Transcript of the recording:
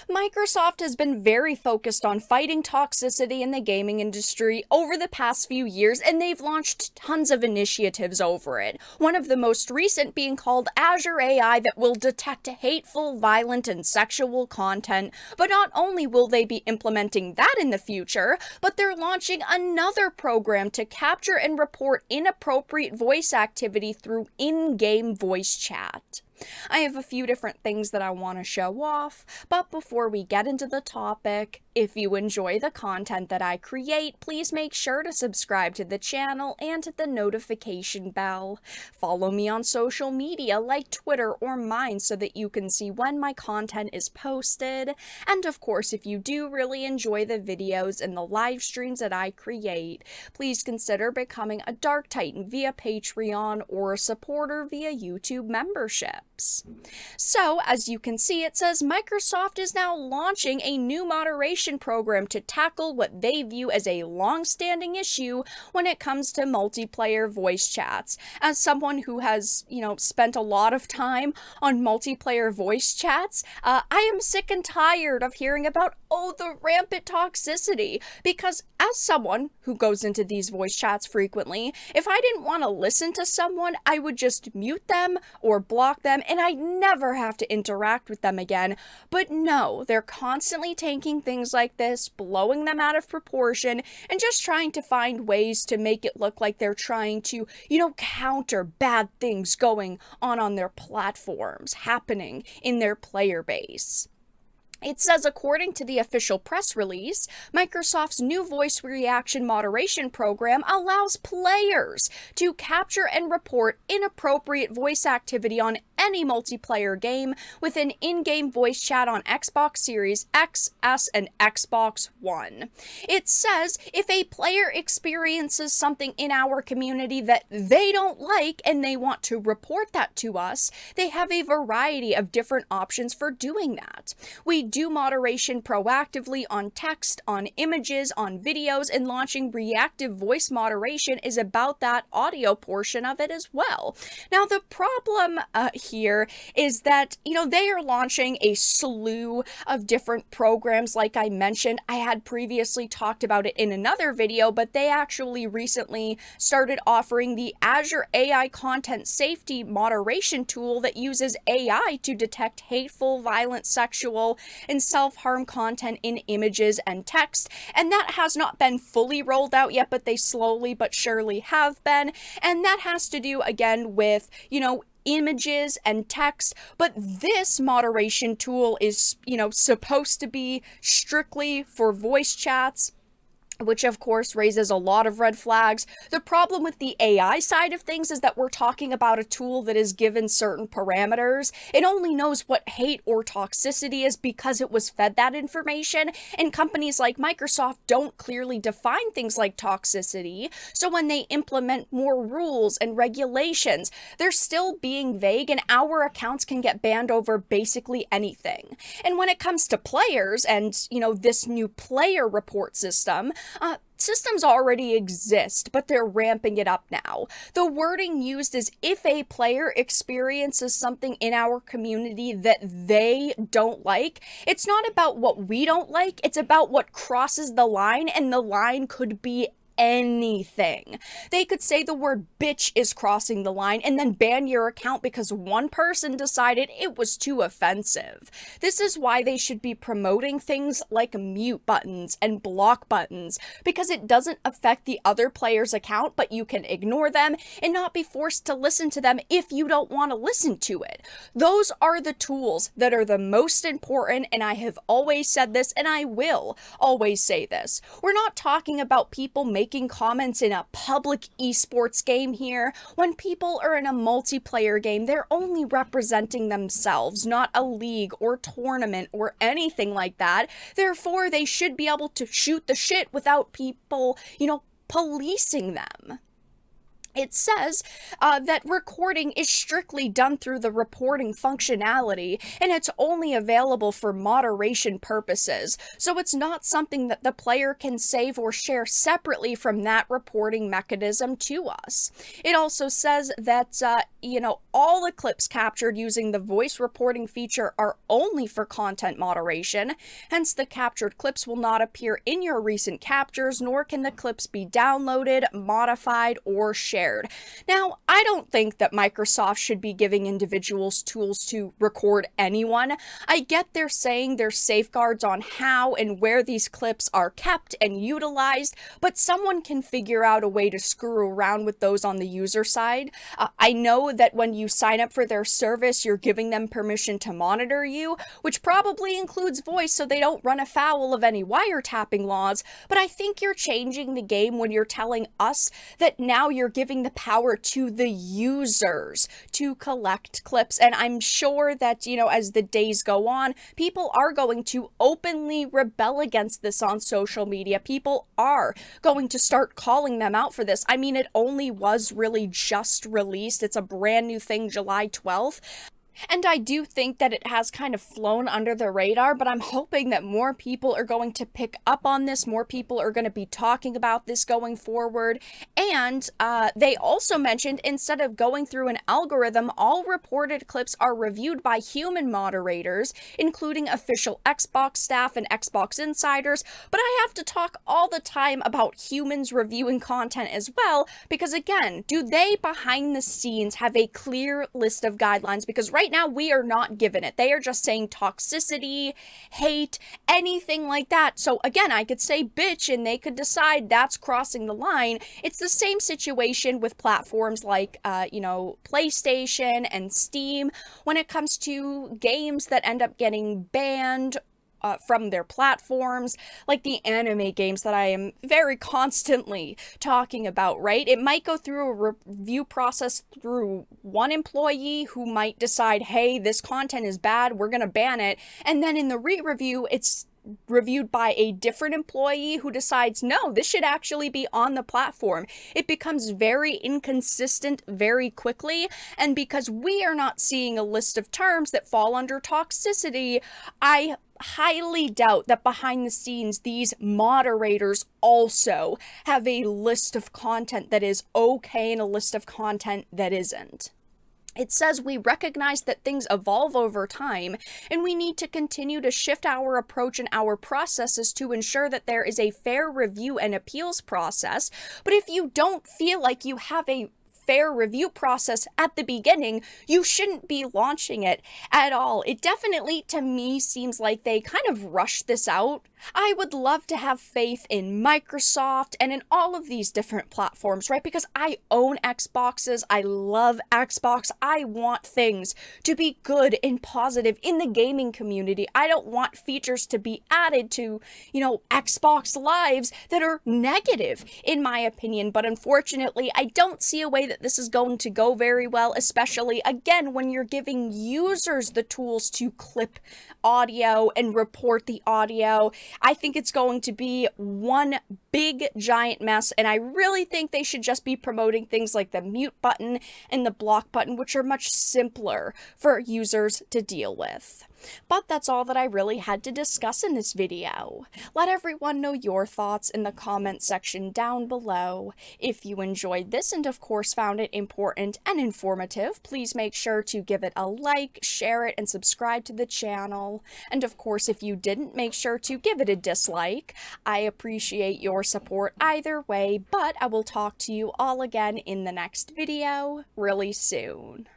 Microsoft has been very focused on fighting toxicity in the gaming industry over the past few years, and they've launched tons of initiatives over it. One of the most recent being called Azure AI that will detect hateful, violent, and sexual content. But not only will they be implementing that in the future, but they're launching another program to capture and report inappropriate voice activity through in-game voice chat. I have a few different things that I want to show off, but before we get into the topic, if you enjoy the content that I create, please make sure to subscribe to the channel and hit the notification bell. Follow me on social media like Twitter or mine so that you can see when my content is posted. And of course, if you do really enjoy the videos and the live streams that I create, please consider becoming a Dark Titan via Patreon or a supporter via YouTube memberships. So, as you can see, it says Microsoft is now launching a new moderation program to tackle what they view as a long-standing issue when it comes to multiplayer voice chats. As someone who has, spent a lot of time on multiplayer voice chats, I am sick and tired of hearing about, the rampant toxicity, because as someone who goes into these voice chats frequently, if I didn't want to listen to someone, I would just mute them or block them, and I'd never have to interact with them again. But no, they're constantly taking things like this, blowing them out of proportion, and just trying to find ways to make it look like they're trying to, counter bad things going on their platforms, happening in their player base. It says, according to the official press release, Microsoft's new voice reaction moderation program allows players to capture and report inappropriate voice activity on any multiplayer game with an in-game voice chat on Xbox Series X, S, and Xbox One. It says, if a player experiences something in our community that they don't like and they want to report that to us, they have a variety of different options for doing that. We do moderation proactively on text, on images, on videos, and launching reactive voice moderation is about that audio portion of it as well. Now, the problem here is that, they are launching a slew of different programs. Like I mentioned, I had previously talked about it in another video, but they actually recently started offering the Azure AI content safety moderation tool that uses AI to detect hateful, violent, sexual, and self-harm content in images and text, and that has not been fully rolled out yet, but they slowly but surely have been, and that has to do again with, images and text, but this moderation tool is, supposed to be strictly for voice chats, which of course raises a lot of red flags. The problem with the AI side of things is that we're talking about a tool that is given certain parameters. It only knows what hate or toxicity is because it was fed that information, and companies like Microsoft don't clearly define things like toxicity, so when they implement more rules and regulations, they're still being vague, and our accounts can get banned over basically anything. And when it comes to players and, this new player report system, systems already exist, but they're ramping it up now. The wording used is if a player experiences something in our community that they don't like. It's not about what we don't like, it's about what crosses the line, and the line could be anything. They could say the word bitch is crossing the line and then ban your account because one person decided it was too offensive. This is why they should be promoting things like mute buttons and block buttons, because it doesn't affect the other player's account, but you can ignore them and not be forced to listen to them if you don't want to listen to it. Those are the tools that are the most important, and I have always said this, and I will always say this. We're not talking about people making comments in a public esports game here. When people are in a multiplayer game, they're only representing themselves, not a league or tournament or anything like that. Therefore, they should be able to shoot the shit without people, policing them. It says that recording is strictly done through the reporting functionality, and it's only available for moderation purposes. So it's not something that the player can save or share separately from that reporting mechanism to us. It also says that, all the clips captured using the voice reporting feature are only for content moderation. Hence, the captured clips will not appear in your recent captures, nor can the clips be downloaded, modified, or shared. Now, I don't think that Microsoft should be giving individuals tools to record anyone. I get they're saying there's safeguards on how and where these clips are kept and utilized, but someone can figure out a way to screw around with those on the user side. I know that when you sign up for their service, you're giving them permission to monitor you, which probably includes voice so they don't run afoul of any wiretapping laws, but I think you're changing the game when you're telling us that now you're giving the power to the users to collect clips. And I'm sure that, as the days go on, people are going to openly rebel against this on social media. People are going to start calling them out for this. I mean, it only was really just released. It's a brand new thing, July 12th. And I do think that it has kind of flown under the radar, but I'm hoping that more people are going to pick up on this. More people are going to be talking about this going forward. And they also mentioned instead of going through an algorithm, all reported clips are reviewed by human moderators, including official Xbox staff and Xbox insiders. But I have to talk all the time about humans reviewing content as well, because again, do they behind the scenes have a clear list of guidelines? Because right now, we are not given it. They are just saying toxicity, hate, anything like that. So again, I could say bitch and they could decide that's crossing the line. It's the same situation with platforms like, PlayStation and Steam when it comes to games that end up getting banned from their platforms, like the anime games that I am very constantly talking about, right? It might go through a review process through one employee who might decide, hey, this content is bad, we're gonna ban it, and then in the re-review, it's reviewed by a different employee who decides, no, this should actually be on the platform. It becomes very inconsistent very quickly, and because we are not seeing a list of terms that fall under toxicity, I highly doubt that behind the scenes these moderators also have a list of content that is okay and a list of content that isn't. It says we recognize that things evolve over time, and we need to continue to shift our approach and our processes to ensure that there is a fair review and appeals process. But if you don't feel like you have a fair review process at the beginning, you shouldn't be launching it at all. It definitely, to me, seems like they kind of rushed this out. I would love to have faith in Microsoft and in all of these different platforms, right? Because I own Xboxes. I love Xbox. I want things to be good and positive in the gaming community. I don't want features to be added to, Xbox Lives that are negative, in my opinion. But unfortunately, I don't see a way that this is going to go very well, especially, again, when you're giving users the tools to clip audio and report the audio. I think it's going to be one big giant mess, and I really think they should just be promoting things like the mute button and the block button, which are much simpler for users to deal with. But that's all that I really had to discuss in this video. Let everyone know your thoughts in the comment section down below. If you enjoyed this and of course found it important and informative, please make sure to give it a like, share it, and subscribe to the channel. And of course, if you didn't, make sure to give it a dislike. I appreciate your support either way, but I will talk to you all again in the next video really soon.